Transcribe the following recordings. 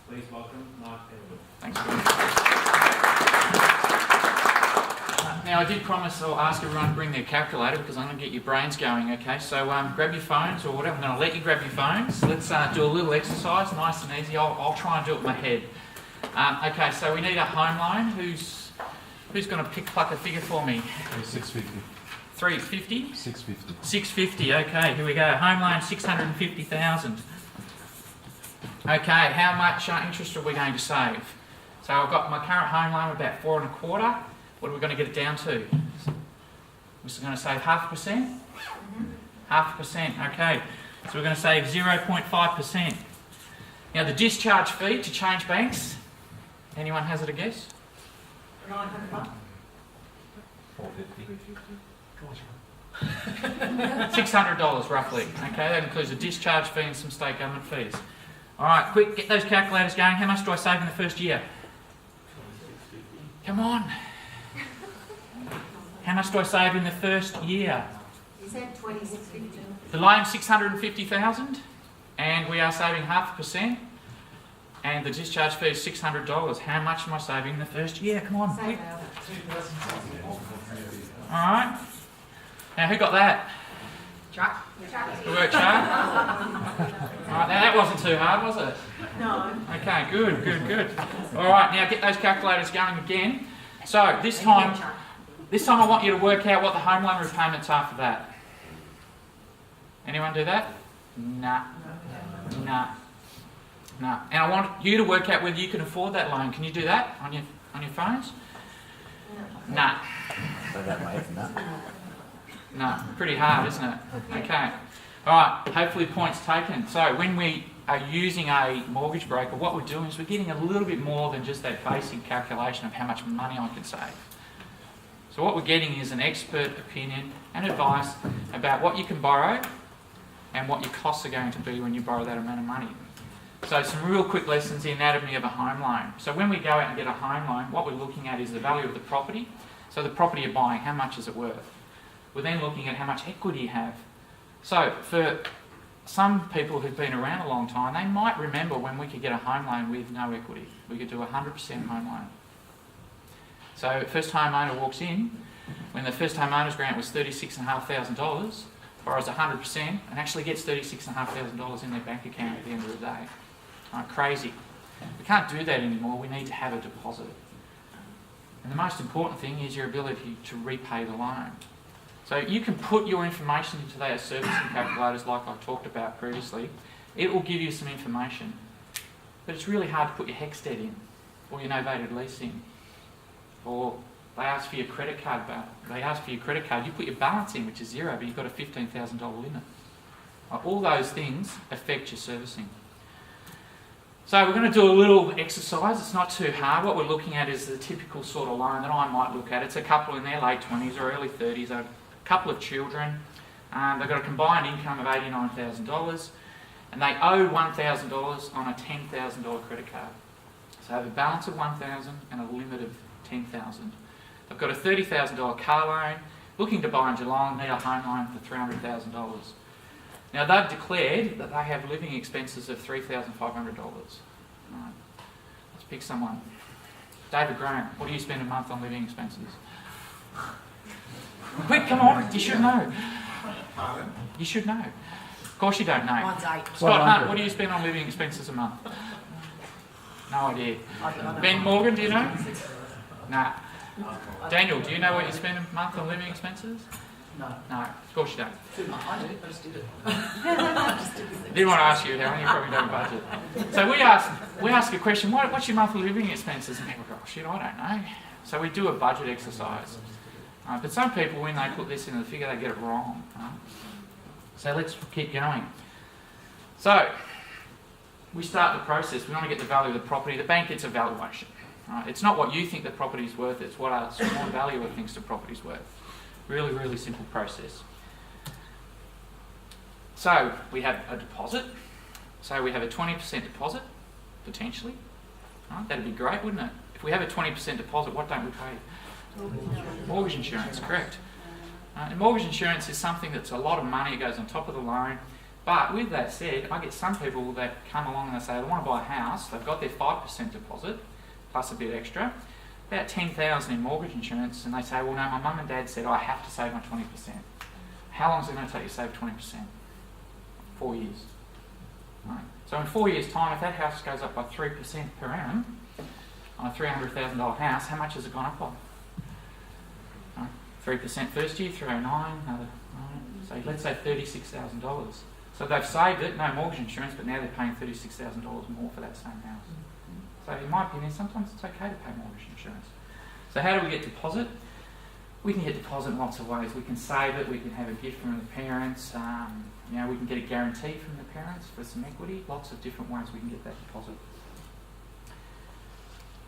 Please welcome Mark Petterwood. Thanks, Bill. Now, I did promise I'll ask everyone to bring their calculator because I'm going to get your brains going, okay? So grab your phones or whatever. I'm going to let you grab your phones. Let's do a little exercise, nice and easy. I'll try and do it in my head. Okay, so we need a home loan. Who's going to pluck a figure for me? 650. 350? 650. 650, okay, here we go. Home loan, 650,000. Okay, how much interest are we going to save? So I've got my current home loan about 4.25. What are we going to get it down to? We're going to save 0.5%? 0.5%, okay. So we're going to save 0.5%. Now the discharge fee to change banks, anyone has it a guess? 900 bucks. 450. $600 roughly. Okay, that includes a discharge fee and some state government fees. All right, quick, get those calculators going. How much do I save in the first year? Come on. How much do I save in the first year? You said 2650. The loan's 650,000, and we are saving 0.5%, and the discharge fee is $600. How much am I saving in the first year? Come on, quick. All right. Now, who got that? Chuck. Good work, Char. Alright, now that wasn't too hard, was it? No. Okay, good. Alright, now get those calculators going again. So, this time I want you to work out what the home loan repayments are for that. Anyone do that? Nah. And I want you to work out whether you can afford that loan. Can you do that on your phones? Nah. So that way, no. No, pretty hard, isn't it? Okay. Alright, hopefully points taken. So when we are using a mortgage broker, what we're doing is we're getting a little bit more than just that basic calculation of how much money I can save. So what we're getting is an expert opinion and advice about what you can borrow and what your costs are going to be when you borrow that amount of money. So some real quick lessons, the anatomy of a home loan. So when we go out and get a home loan, what we're looking at is the value of the property. So the property you're buying, how much is it worth? We're then looking at how much equity you have. So for some people who've been around a long time, they might remember when we could get a home loan with no equity. We could do a 100% home loan. So first home owner walks in, when the first home owner's grant was $36,500, borrows 100% and actually gets $36,500 in their bank account at the end of the day. Right, crazy. We can't do that anymore. We need to have a deposit. And the most important thing is your ability to repay the loan. So you can put your information into those servicing calculators like I talked about previously. It will give you some information. But it's really hard to put your HEX debt in, or your novated lease in. Or they ask for your credit card, you put your balance in, which is zero, but you've got a $15,000 limit. All those things affect your servicing. So we're going to do a little exercise. It's not too hard. What we're looking at is the typical sort of loan that I might look at. It's a couple in their late 20s or early 30s, a couple of children. They've got a combined income of $89,000 and they owe $1,000 on a $10,000 credit card. So they have a balance of $1,000 and a limit of $10,000. They've got a $30,000 car loan, looking to buy in Geelong, need a home loan for $300,000. Now they've declared that they have living expenses of $3,500. Right. Let's pick someone. David Graham, what do you spend a month on living expenses? Quick, come on, you should know. You should know. Of course you don't know. Mine's 8. Scott Hunt, what do you spend on living expenses a month? No idea. Ben Morgan, do you know? Nah. Daniel, do you know what you spend a month on living expenses? No. No, of course you don't. I do, I just did it. Didn't want to ask you, Helen, you probably don't budget. So we ask a question, what's your monthly living expenses? And people go, oh, shit, I don't know. So we do a budget exercise. But some people, when they put this into the figure, they get it wrong. Right? So let's keep going. So we start the process. We want to get the value of the property. The bank gets a valuation. Right? It's not what you think the property's worth, it's what a small valuer thinks the property's worth. Really, really simple process. So we have a deposit. So we have a 20% deposit, potentially. Right? That'd be great, wouldn't it? If we have a 20% deposit, what don't we pay? Mortgage insurance, correct. And mortgage insurance is something that's a lot of money. It goes on top of the loan. But with that said, I get some people that come along and they say they want to buy a house, they've got their 5% deposit, plus a bit extra, about $10,000 in mortgage insurance, and they say, well, no, my mum and dad said I have to save my 20%. How long is it going to take you to save 20%? 4 years. Right. So in 4 years' time, if that house goes up by 3% per annum, on a $300,000 house, how much has it gone up by? 3% first year, 309, another, so let's say $36,000. So they've saved it, no mortgage insurance, but now they're paying $36,000 more for that same house. So in my opinion, sometimes it's okay to pay mortgage insurance. So how do we get deposit? We can get deposit in lots of ways. We can save it, we can have a gift from the parents, we can get a guarantee from the parents for some equity, lots of different ways we can get that deposit.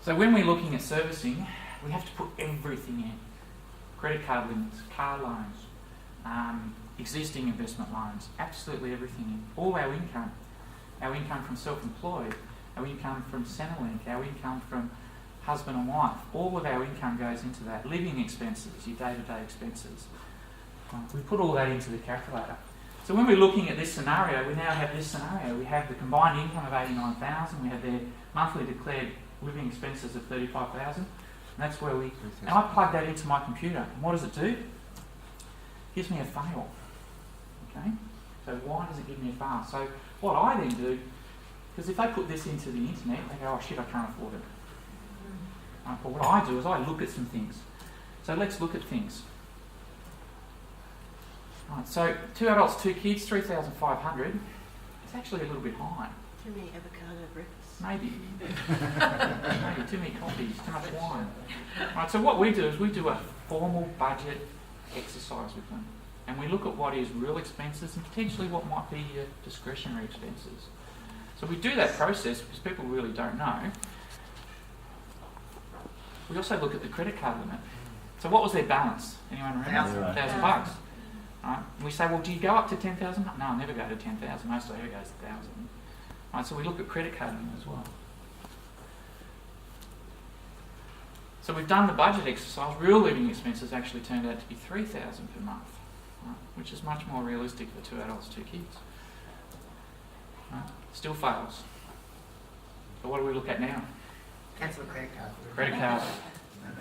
So when we're looking at servicing, we have to put everything in. Credit card limits, car loans, existing investment loans, absolutely everything in. All our income from self-employed, our income from Centrelink, our income from husband and wife, all of our income goes into that. Living expenses, your day-to-day expenses. We put all that into the calculator. So when we're looking at this scenario, we now have this scenario. We have the combined income of $89,000, we have their monthly declared living expenses of $35,000, and that's where and I plug that into my computer. And what does it do? It gives me a fail. Okay? So why does it give me a fail? So what I then do, because if they put this into the internet, they go, oh shit, I can't afford it. But what I do is I look at some things. So let's look at things. Right, so 2 adults, 2 kids, 3,500. It's actually a little bit high. Too many avocado breakfasts. Maybe. Maybe too many coffees, too much wine. Right, so what we do is we do a formal budget exercise with them. And we look at what is real expenses and potentially what might be your discretionary expenses. So we do that process because people really don't know. We also look at the credit card limit. So what was their balance? Anyone remember? $1,000. Right. And we say, well, do you go up to 10,000? No, I never go to 10,000. Most of it goes to 1,000. Right, so we look at credit card limit as well. So we've done the budget exercise. Real living expenses actually turned out to be $3,000 per month, right, which is much more realistic for 2 adults, 2 kids. Right, still fails. So what do we look at now? Cancel the credit card. Credit card.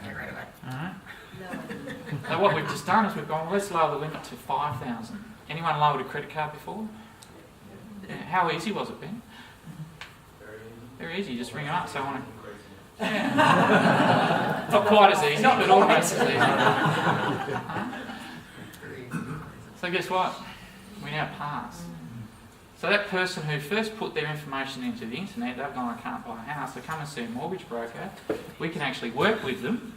Get rid of it. Alright. No. So what we've just done is we've gone, well, let's lower the limit to 5,000. Anyone lowered a credit card before? Yeah. How easy was it, Ben? Very easy. Just ring it up. So I want to. Yeah. Not quite as easy, but almost as easy. So guess what? We now pass. So that person who first put their information into the internet, they've gone, I can't buy a house, they come and see a mortgage broker. We can actually work with them,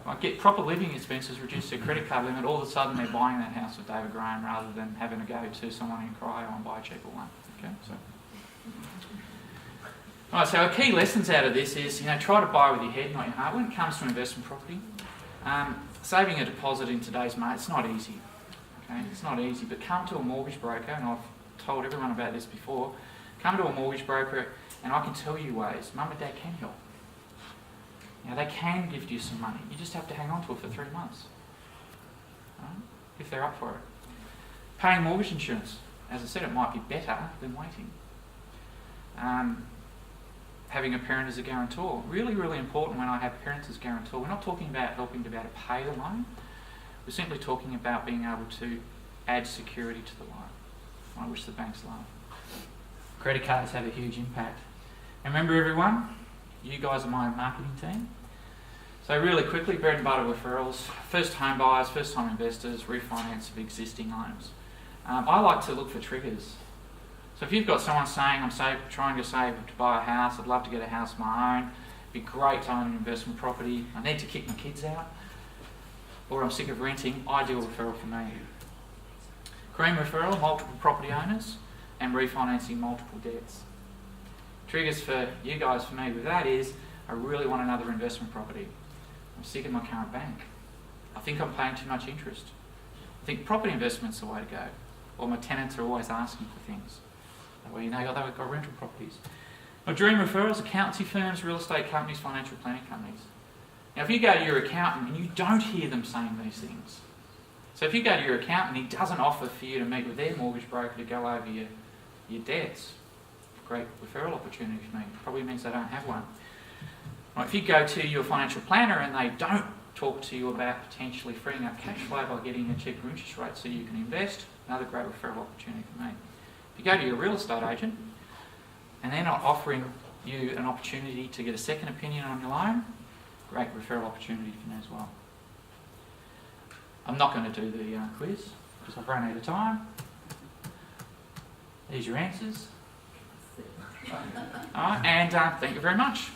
like get proper living expenses, reduce their credit card limit. All of a sudden they're buying that house with David Graham rather than having to go to someone in Cryo and buy a cheaper one. Okay, so. Alright, so our key lessons out of this is, try to buy with your head, not your heart. When it comes to investment property, saving a deposit in today's market, it's not easy. Okay, it's not easy, but come to a mortgage broker, and I've told everyone about this before. Come to a mortgage broker and I can tell you ways. Mum and Dad can help. They can gift you some money. You just have to hang on to it for 3 months. Right? If they're up for it. Paying mortgage insurance. As I said, it might be better than waiting. Having a parent as a guarantor. Really, really important when I have parents as guarantor. We're not talking about helping to be able to pay the loan. We're simply talking about being able to add security to the loan, which the banks love. Credit cards have a huge impact. And remember everyone, you guys are my marketing team. So really quickly, bread and butter referrals, first home buyers, first time investors, refinance of existing loans. I like to look for triggers. So if you've got someone saying, I'm trying to save to buy a house, I'd love to get a house of my own, it'd be great to own an investment property, I need to kick my kids out, or I'm sick of renting, ideal referral for me. Cream referral, multiple property owners, and refinancing multiple debts. Triggers for you guys, for me, with that is, I really want another investment property. I'm sick of my current bank. I think I'm paying too much interest. I think property investment's the way to go. Or my tenants are always asking for things. Well, they've got rental properties. My dream referrals, accountancy firms, real estate companies, financial planning companies. Now, if you go to your accountant and you don't hear them saying these things, So if you go to your accountant and he doesn't offer for you to meet with their mortgage broker to go over your debts, great referral opportunity for me. Probably means they don't have one. Right, if you go to your financial planner and they don't talk to you about potentially freeing up cash flow by getting a cheaper interest rate so you can invest, another great referral opportunity for me. If you go to your real estate agent and they're not offering you an opportunity to get a second opinion on your loan, great referral opportunity for me as well. I'm not going to do the quiz because I've run out of time. These are your answers. All right, and thank you very much.